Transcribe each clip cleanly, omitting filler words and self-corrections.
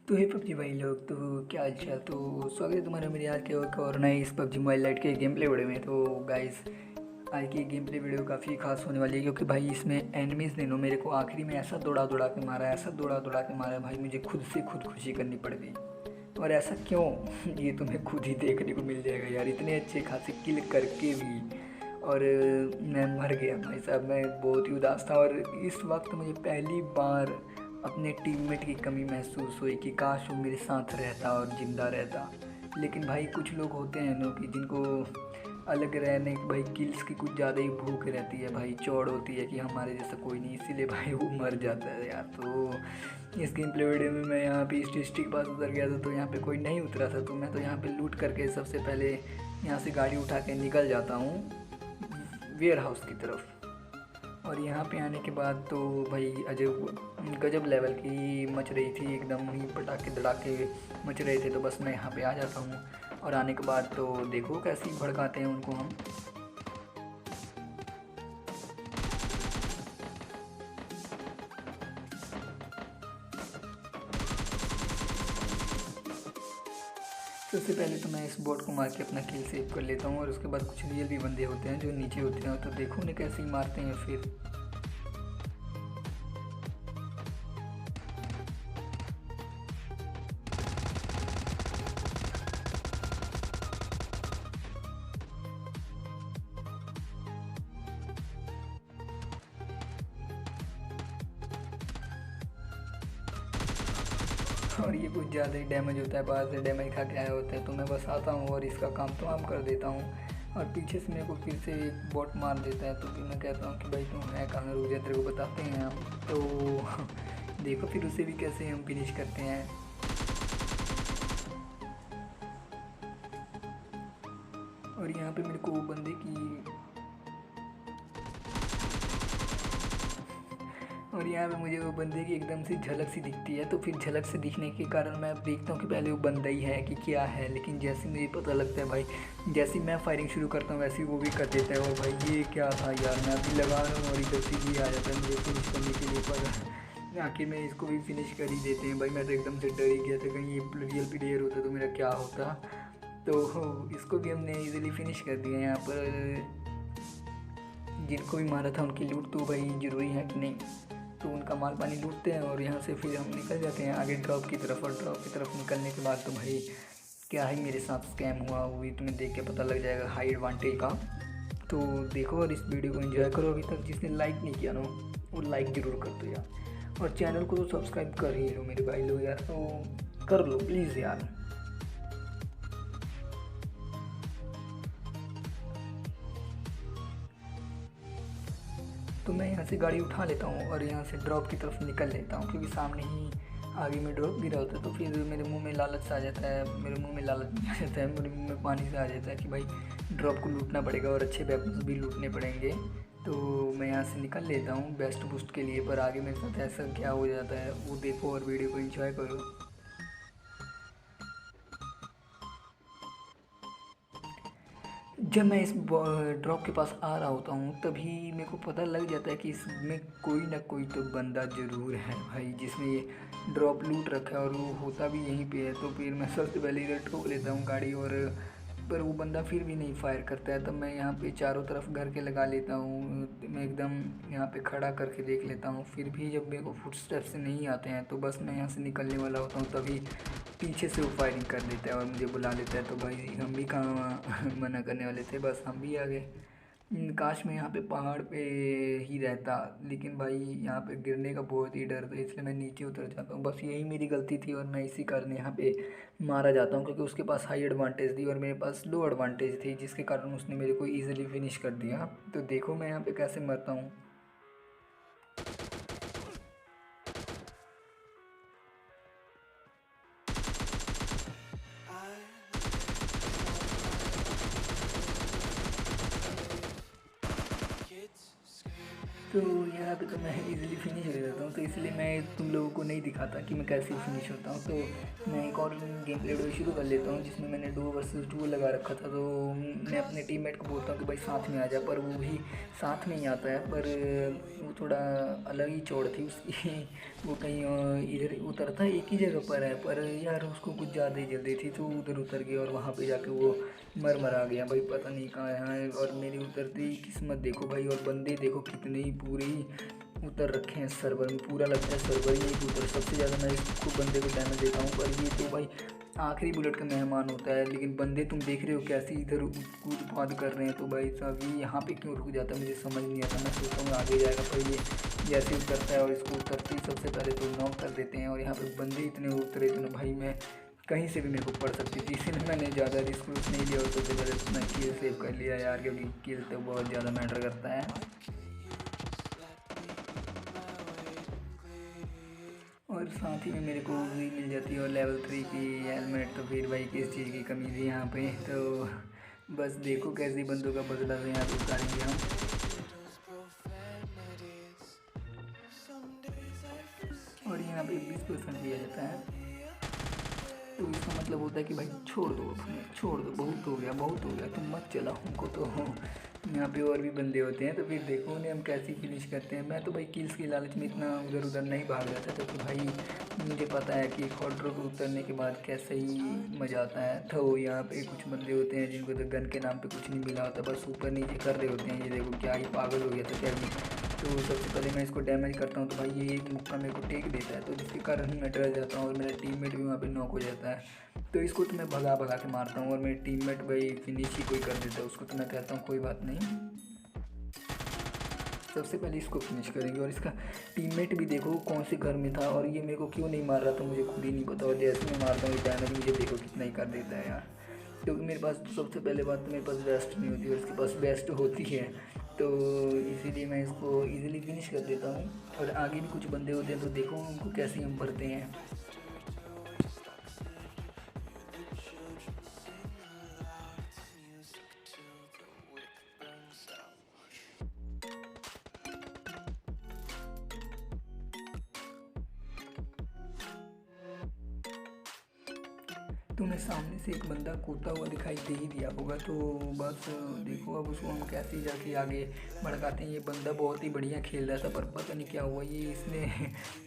तो हे पबजी भाई लोग, तो क्या हाल चाल। तो स्वागत है तुम्हारा मेरे आज के और नए इस पबजी मोबाइल लाइट के गेम प्ले वीडियो में। तो गाइस, आज की गेम प्ले वीडियो काफ़ी खास होने वाली है, क्योंकि भाई इसमें एनिमीज़ ने मेरे को आखिरी में ऐसा दौड़ा दौड़ा के मारा, ऐसा दौड़ा दौड़ा के मारा भाई, मुझे खुद से खुदकुशी करनी पड़ गई। और ऐसा क्यों ये तुम्हें खुद ही देखने को मिल जाएगा यार, इतने अच्छे खासे किल करके भी। और मैं मर गया भाई साहब, मैं बहुत ही उदास था। और इस वक्त मुझे पहली बार अपने टीममेट की कमी महसूस हुई कि काश वो मेरे साथ रहता और ज़िंदा रहता। लेकिन भाई कुछ लोग होते हैं ना कि जिनको अलग रहने भाई किल्स की कुछ ज़्यादा ही भूख रहती है भाई, चौड़ होती है कि हमारे जैसा कोई नहीं, इसीलिए भाई वो मर जाता है यार। तो इस गेम प्ले वीडियो में मैं यहाँ पे इस डिस्ट्रिक्ट के पास उतर गया था, तो यहाँ पे कोई नहीं उतरा था, तो मैं तो यहाँ पे लूट करके सबसे पहले यहाँ से गाड़ी उठा के निकल जाता हूँ वेयर हाउस की तरफ। और यहाँ पे आने के बाद तो भाई अजब गजब लेवल की मच रही थी, एकदम ही पटाखे धड़ाके मच रहे थे। तो बस मैं यहाँ पे आ जाता हूँ, और आने के बाद तो देखो कैसे भड़काते हैं उनको हम। सबसे पहले तो मैं इस बोट को मार के अपना किल सेव कर लेता हूँ, और उसके बाद कुछ रियल भी बंदे होते हैं जो नीचे होते हैं, तो देखो उन्हें कैसे ही मारते हैं फिर। और ये कुछ ज़्यादा ही डैमेज होता है, बाहर से डैमेज खा के आया होता है, तो मैं बस आता हूँ और इसका काम तमाम कर देता हूँ। और पीछे से मेरे को फिर से एक बॉट मार देता है, तो फिर मैं कहता हूँ कि भाई तुम है कहाँ, रुक जा, तेरे को बताते हैं हम। तो देखो फिर उसे भी कैसे हम फिनिश करते हैं। और यहाँ पे मेरे को वो बंदे की और यहाँ पे मुझे वो बंदे की एकदम से झलक सी दिखती है, तो फिर झलक से दिखने के कारण मैं देखता हूँ कि पहले वो बंदा ही है कि क्या है। लेकिन जैसे मुझे पता लगता है भाई, जैसे मैं फायरिंग शुरू करता हूँ वैसे ही वो भी कर देता है। और भाई ये क्या था यार, मैं अभी लगा रहा हूँ और इधर से भी आ जाता है मुझे फिनिश करने के लिए, पर आखिर में इसको भी फिनिश कर ही देते हैं भाई। मैं तो एकदम से डर ही गया था, कहीं ये रियल प्लेयर होता तो मेरा क्या होता। तो इसको भी हमने इजीली फिनिश कर दिया। यहाँ पर जिनको भी मारा था उनकी लूट तो भाई ज़रूरी है कि नहीं, तो उनका माल पानी लूटते हैं और यहाँ से फिर हम निकल जाते हैं आगे ड्रॉप की तरफ। और ड्रॉप की तरफ निकलने के बाद तो भाई क्या ही मेरे साथ स्कैम हुआ वो भी तुम्हें देख के पता लग जाएगा हाई एडवांटेज का। तो देखो और इस वीडियो को एंजॉय करो। अभी तक जिसने लाइक नहीं किया ना वो लाइक ज़रूर कर दो यार, और चैनल को तो सब्सक्राइब कर ही लो मेरे भाई लोग यार, तो कर लो प्लीज़ यार। तो मैं यहाँ से गाड़ी उठा लेता हूँ और यहाँ से ड्रॉप की तरफ निकल लेता हूँ, क्योंकि सामने ही आगे में ड्रॉप गिरा होता है। तो फिर मेरे मुंह में लालच सा आ जाता है, मेरे मुंह में लालच नहीं आ जाता है, मेरे मुंह में पानी सा आ जाता है कि भाई ड्रॉप को लूटना पड़ेगा और अच्छे वेपन्स भी लूटने पड़ेंगे। तो मैं यहाँ से निकल लेता हूँ बेस्ट बूस्ट के लिए, पर आगे मेरे साथ ऐसा क्या हो जाता है वो देखो और वीडियो को एंजॉय करो। जब मैं इस ड्रॉप के पास आ रहा होता हूँ तभी मेरे को पता लग जाता है कि इसमें कोई ना कोई तो बंदा ज़रूर है भाई, जिसने ये ड्रॉप लूट रखा है और वो होता भी यहीं पे है। तो फिर मैं सबसे पहले इधर ठोक लेता हूँ गाड़ी, और पर वो बंदा फिर भी नहीं फायर करता है। तब मैं यहाँ पे चारों तरफ घर के लगा लेता हूँ, मैं एकदम यहाँ पे खड़ा करके देख लेता हूँ। फिर भी जब मेरे को फुटस्टेप्स नहीं आते हैं तो बस मैं यहाँ से निकलने वाला होता हूँ, तभी पीछे से वो फायरिंग कर देता है और मुझे बुला लेता है। तो भाई हम भी कहाँ मना करने वाले थे, बस हम भी आ गए। काश मैं यहाँ पे पहाड़ पे ही रहता, लेकिन भाई यहाँ पे गिरने का बहुत ही डर था, इसलिए मैं नीचे उतर जाता हूँ। बस यही मेरी गलती थी और मैं इसी कारण यहाँ पे मारा जाता हूँ, क्योंकि उसके पास हाई एडवांटेज थी और मेरे पास लो एडवांटेज थी, जिसके कारण उसने मेरे को ईजिली फिनिश कर दिया। तो देखो मैं यहाँ पे कैसे मरता हूँ। तो यहाँ पे तो मैं इजीली फिनिश हो जाता हूँ, तो इसलिए मैं तुम लोगों को नहीं दिखाता कि मैं कैसे फिनिश होता हूँ। तो मैं एक और गेम प्ले वीडियो शुरू कर लेता हूँ जिसमें मैंने 2 वर्सेस 2 लगा रखा था। तो मैं अपने टीममेट को बोलता हूँ कि भाई साथ में आ जा, पर वो भी साथ में ही आता है, पर वो थोड़ा अलग ही चौड़ थी उसकी वो कहीं इधर उतरता एक ही जगह पर है, पर यार उसको कुछ ज़्यादा ही जल्दी थी तो उधर उतर गया और वहाँ पे जाके वो मर आ गया भाई, पता नहीं कहाँ है। और मेरी उतरती ही किस्मत देखो भाई, और बंदे देखो कितने ही पूरे ही उतर रखे हैं सर्वर में, पूरा लगता है सर्वर ही एक उतर। सबसे ज़्यादा मैं इसको बंदे को डैमेज देता हूँ, पर ये तो भाई आखिरी बुलेट का मेहमान होता है। लेकिन बंदे तुम देख रहे हो कैसे इधर कूद फाद कर रहे हैं, तो भाई साहब ये यहाँ पे क्यों रुक जाता है मुझे समझ नहीं आता। मैं सोचता हूँ आगे जाएगा, पर ये जैसे उतरता है और इसको उतरते ही सबसे पहले तो नॉक कर देते हैं। और यहाँ पे बंदे इतने उतरे थे ना भाई, मैं कहीं से भी मेरे को पड़ सकती थी, इसीलिए मैंने ज़्यादा रिस्क नहीं लिया और सबसे पहले मैं किल सेव कर लिया यार, क्योंकि किल तो बहुत ज़्यादा मैटर करता है। और साथ ही में मेरे को भी मिल जाती है और लेवल 3 की हेलमेट, तो फिर भाई किस चीज़ की कमी थी यहाँ पे। तो बस देखो कैसे बंदों का बदला से यहाँ पे उतारेंगे हम। और यहाँ पे 20% दिया जाता है, तो इसका मतलब होता है कि भाई छोड़ दो, छोड़ दो, बहुत हो गया, बहुत हो गया, तुम मत चलाओ हमको। तो यहाँ पे और भी बंदे होते हैं, तो फिर देखो उन्हें हम कैसे फिनिश करते हैं। मैं तो भाई किल्स की लालच में इतना उधर उधर नहीं भाग जाता, क्योंकि भाई मुझे पता है कि क्वार्टर को उतरने के बाद कैसे ही मज़ा आता है। तो यहाँ पे कुछ बंदे होते हैं जिनको तो गन के नाम पे कुछ नहीं मिला होता, बस ऊपर नीचे कर रहे होते हैं। ये देखो क्या ही पागल हो गया था क्या नहीं। तो सबसे पहले मैं इसको डैमेज करता हूँ, तो भाई ये एक मुक्का मेरे को टेक देता है, तो जिसके कारण मैं डर जाता हूँ और मेरा टीममेट भी वहाँ पे नॉक हो जाता है। तो इसको तो मैं भगा भगा के मारता हूँ और मेरे टीममेट भाई फिनिश ही कोई कर देता है उसको, तो मैं कहता हूँ कोई बात नहीं, सबसे पहले इसको फिनिश करेंगे। और इसका टीममेट भी देखो कौन से घर में था और ये मेरे को क्यों नहीं मार रहा था मुझे खुद ही नहीं पता। और जैसे मैं मारता हूँ डैमेज मुझे देखो कितना ही कर देता है यार, क्योंकि मेरे पास तो सबसे पहले बात तो मेरे पास वेस्ट नहीं होती और इसके पास वेस्ट होती है, तो इसीलिए मैं इसको इजीली फिनिश कर देता हूँ। और आगे भी कुछ बंदे होते हैं, तो देखो उनको कैसे हम भरते हैं। तुम्हें सामने से एक बंदा कूदता हुआ दिखाई दे ही दिया होगा, तो बस देखो अब उसको हम कैसे जाके आगे भड़काते हैं। ये बंदा बहुत ही बढ़िया खेल रहा था, पर पता नहीं क्या हुआ, ये इसने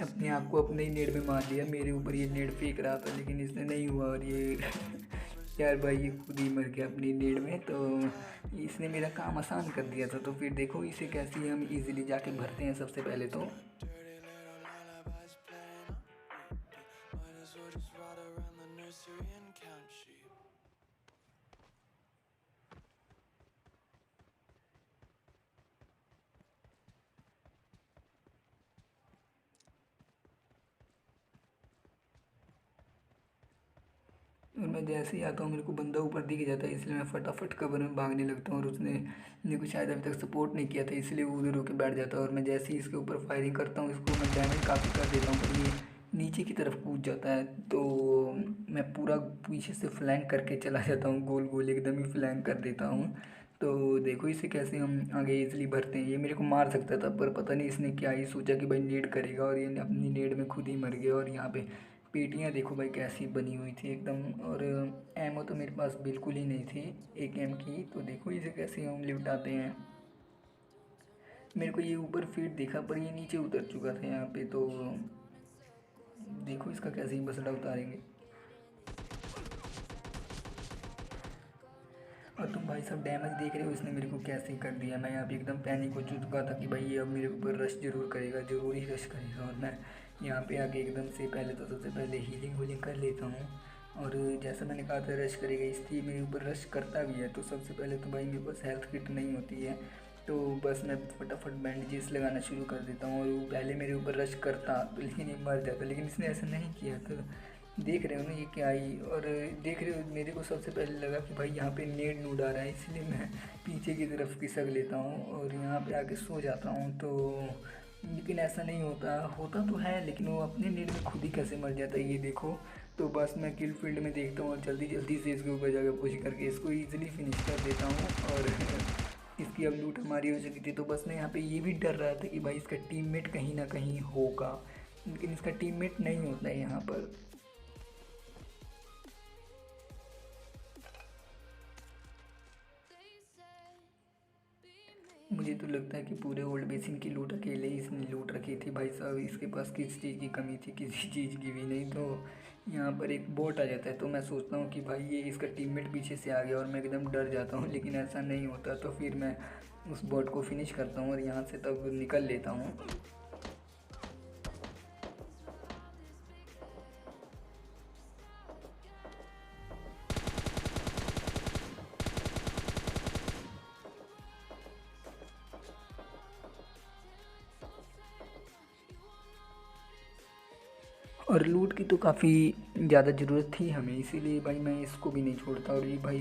अपने आप को अपने ही नेट में मार दिया। मेरे ऊपर ये नेट फेंक रहा था लेकिन इसने नहीं हुआ, और ये यार भाई ये खुद ही मर गया अपनी नेट में। तो इसने मेरा काम आसान कर दिया था। तो फिर देखो इसे कैसे हम इजीली जाके भरते हैं। सबसे पहले तो और मैं जैसे ही आता हूँ मेरे को बंदा ऊपर दिख जाता है, इसलिए मैं फटाफट कवर में भागने लगता हूँ। और उसने मेरे को शायद अभी तक सपोर्ट नहीं किया था, इसलिए वो उधर होकर बैठ जाता है। और मैं जैसे ही इसके ऊपर फायरिंग करता हूँ इसको मैं डैमेज काफ़ी कर देता हूँ, पर ये नीचे की तरफ कूद जाता है। तो मैं पूरा पीछे से फ्लैंक करके चला जाता हूँ, गोल गोल एकदम ही फ्लैंक कर देता हूँ। तो देखो इसे कैसे हम आगे इजली भरते हैं। ये मेरे को मार सकता था, पर पता नहीं इसने क्या ही सोचा कि भाई नेड करेगा, और ये अपनी नेड में खुद ही मर गया। और यहाँ पे पेटियाँ देखो भाई कैसी बनी हुई थी एकदम, और एमओ तो मेरे पास बिल्कुल ही नहीं थी एक एम की। तो देखो इसे कैसे हम लिपटाते हैं। मेरे को ये ऊपर फीट दिखा, पर ये नीचे उतर चुका था यहाँ पे। तो देखो इसका कैसे ही बसड़ा उतारेंगे। और तुम भाई सब डैमेज देख रहे हो इसने मेरे को कैसे कर दिया। मैं यहाँ पे एकदम पैनिक हो चुका था कि भाई ये अब मेरे ऊपर रश जरूर करेगा, ज़रूर ही रश करेगा। और मैं यहाँ पे आके एकदम से पहले तो सबसे पहले हीलिंग कर लेता हूँ। और जैसा मैंने कहा था रश करेगा, इसलिए मेरे ऊपर रश करता भी है। तो सबसे पहले तो भाई मेरे पास हेल्थ किट नहीं होती है, तो बस मैं फटाफट बैंडेजेस लगाना शुरू कर देता हूँ। और वो पहले मेरे ऊपर रश करता तो लेकिन ये मर जाता, लेकिन इसने ऐसा नहीं किया। तो देख रहे हो ना ये क्या आई। और देख रहे हो मेरे को सबसे पहले लगा कि भाई यहाँ पे नेड नूड आ रहा है, इसलिए मैं पीछे की तरफ खिसक लेता हूँ और यहाँ पे आके सो जाता हूँ। तो लेकिन ऐसा नहीं होता, होता तो है लेकिन वो अपने नेड में खुद ही कैसे मर जाता है ये देखो। तो बस मैं किल फील्ड में देखता हूँ और जल्दी जल्दी से इसके ऊपर जाकर पुश करके इसको ईजिली फिनिश कर देता हूँ। और इसकी अब लूट हमारी हो चुकी थी। तो बस मैं यहाँ पे ये भी डर रहा था कि भाई इसका टीममेट कहीं ना कहीं होगा, लेकिन इसका टीममेट नहीं होता है यहाँ पर। मुझे तो लगता है कि पूरे ओल्ड बेसिन की लूट अकेले ही इसने लूट रखी थी भाई साहब। इसके पास किस चीज़ की कमी थी, किसी चीज़ की भी नहीं। तो यहाँ पर एक बोट आ जाता है तो मैं सोचता हूँ कि भाई ये इसका टीममेट पीछे से आ गया और मैं एकदम डर जाता हूँ, लेकिन ऐसा नहीं होता। तो फिर मैं उस बोट को फिनिश करता हूँ और यहाँ से तब निकल लेता हूँ। और लूट की तो काफ़ी ज़्यादा ज़रूरत थी हमें, इसीलिए भाई मैं इसको भी नहीं छोड़ता। और ये भाई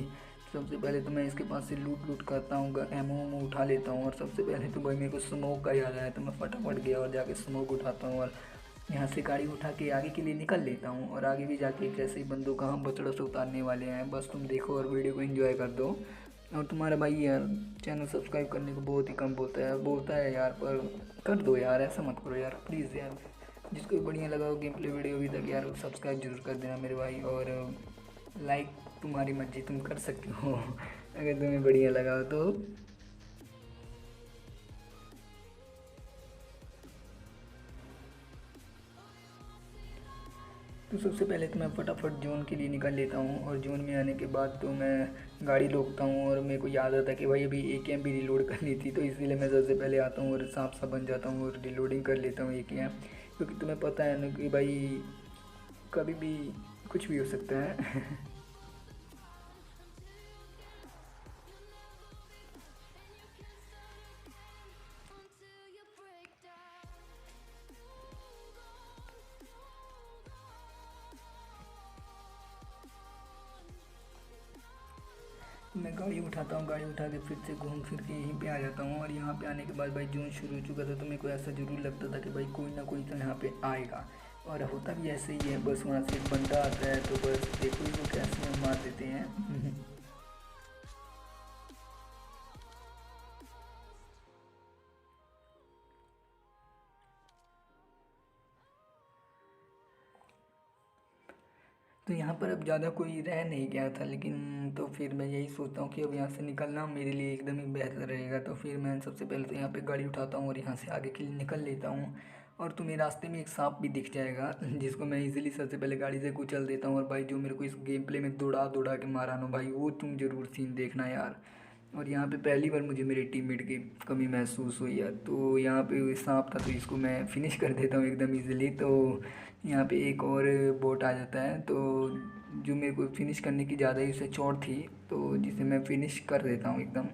सबसे पहले तो मैं इसके पास से लूट करता हूँ, एमओ उठा लेता हूँ। और सबसे पहले तो भाई मेरे को स्मोक का याद आया तो मैं फटाफट गया और जाके स्मोक उठाता हूँ और यहाँ से गाड़ी उठा के आगे के लिए निकल लेता हूँ। और आगे भी जाके एक ऐसे ही बंदों का हम बछड़ों से उतारने वाले हैं। बस तुम देखो और वीडियो को एंजॉय कर दो। और तुम्हारा भाई यार चैनल सब्सक्राइब करने को बहुत ही कम बोलता है यार, पर कर दो यार, ऐसा मत करो यार प्लीज़ यार। जिसको भी बढ़िया लगा हो गेम प्ले वीडियो अभी तक यार सब्सक्राइब जरूर कर देना मेरे भाई। और लाइक तुम्हारी मर्जी, तुम कर सकते हो अगर तुम्हें बढ़िया लगा हो तो। सबसे पहले तो मैं फटाफट जोन के लिए निकल लेता हूँ। और जोन में आने के बाद तो मैं गाड़ी रोकता हूँ और मेरे को याद आता है कि भाई अभी AKM भी रिलोड करनी थी, तो इसलिए मैं सबसे पहले आता हूँ और सांप सा बन जाता हूँ और रिलोडिंग कर लेता हूँ AKM। क्योंकि तुम्हें पता है ना कि भाई कभी भी कुछ भी हो सकता है मैं गाड़ी उठाता हूँ, गाड़ी उठा के फिर से घूम फिर के यहीं पे आ जाता हूँ। और यहाँ पे आने के बाद भाई जोन शुरू हो चुका था, तो मेरे को ऐसा ज़रूर लगता था कि भाई कोई ना कोई तो यहाँ पे आएगा। और होता भी ऐसे ही है, बस वहाँ से एक बंदा आता है तो बस देखो इसको कैसे हम मार देते हैं तो यहाँ पर अब ज़्यादा कोई रह नहीं गया था, लेकिन तो फिर मैं यही सोचता हूँ कि अब यहाँ से निकलना मेरे लिए एकदम ही बेहतर रहेगा। तो फिर मैं सबसे पहले तो यहाँ पे गाड़ी उठाता हूँ और यहाँ से आगे के लिए निकल लेता हूँ। और तुम्हें रास्ते में एक सांप भी दिख जाएगा जिसको मैं इजीली सबसे पहले गाड़ी से कुचल देता हूँ। और भाई जो मेरे को इस गेम प्ले में दौड़ा दौड़ा के मारा ना भाई, वो तुम ज़रूर सीन देखना यार। और यहाँ पे पहली बार मुझे मेरे टीममेट की कमी महसूस हुई यार। तो यहाँ पे सांप था तो इसको मैं फिनिश कर देता हूँ एकदम इजीली। तो यहाँ पे एक और बोट आ जाता है तो जो मेरे को फिनिश करने की ज़्यादा ही उसे चोट थी, तो जिसे मैं फिनिश कर देता हूँ एकदम।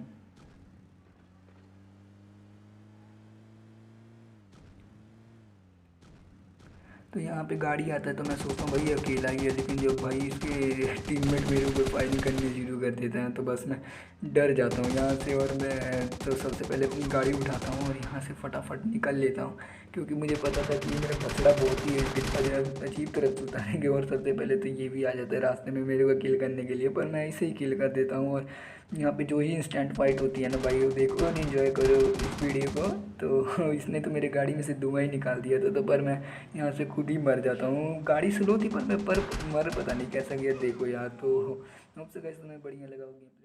तो यहाँ पे गाड़ी आता है तो मैं सोचता हूँ भाई अकेला ही है, लेकिन जब भाई इसके टीममेट मेरे ऊपर फायरिंग करनी शुरू कर देते हैं तो बस मैं डर जाता हूँ यहाँ से। और मैं तो सबसे पहले अपनी गाड़ी उठाता हूँ और यहाँ से फटाफट निकल लेता हूँ, क्योंकि मुझे पता था कि ये मेरा बछड़ा बहुत ही अजीब तरह से उतारेंगे। और सबसे पहले तो ये भी आ जाता है रास्ते में मेरे को किल करने के लिए, पर मैं इसे ही किल कर देता हूँ। और यहाँ पे जो ही इंस्टेंट फाइट होती है ना भाई, वो देखो और इन्जॉय करो इस वीडियो को। तो इसने तो मेरे गाड़ी में से धुआं ही निकाल दिया था, तो पर मैं यहाँ से खुद ही मर जाता हूँ। गाड़ी स्लो थी पर मैं मर पता नहीं कैसा गया देखो यार। तो आपसे कैसे तुम्हें बढ़िया लगा होगी।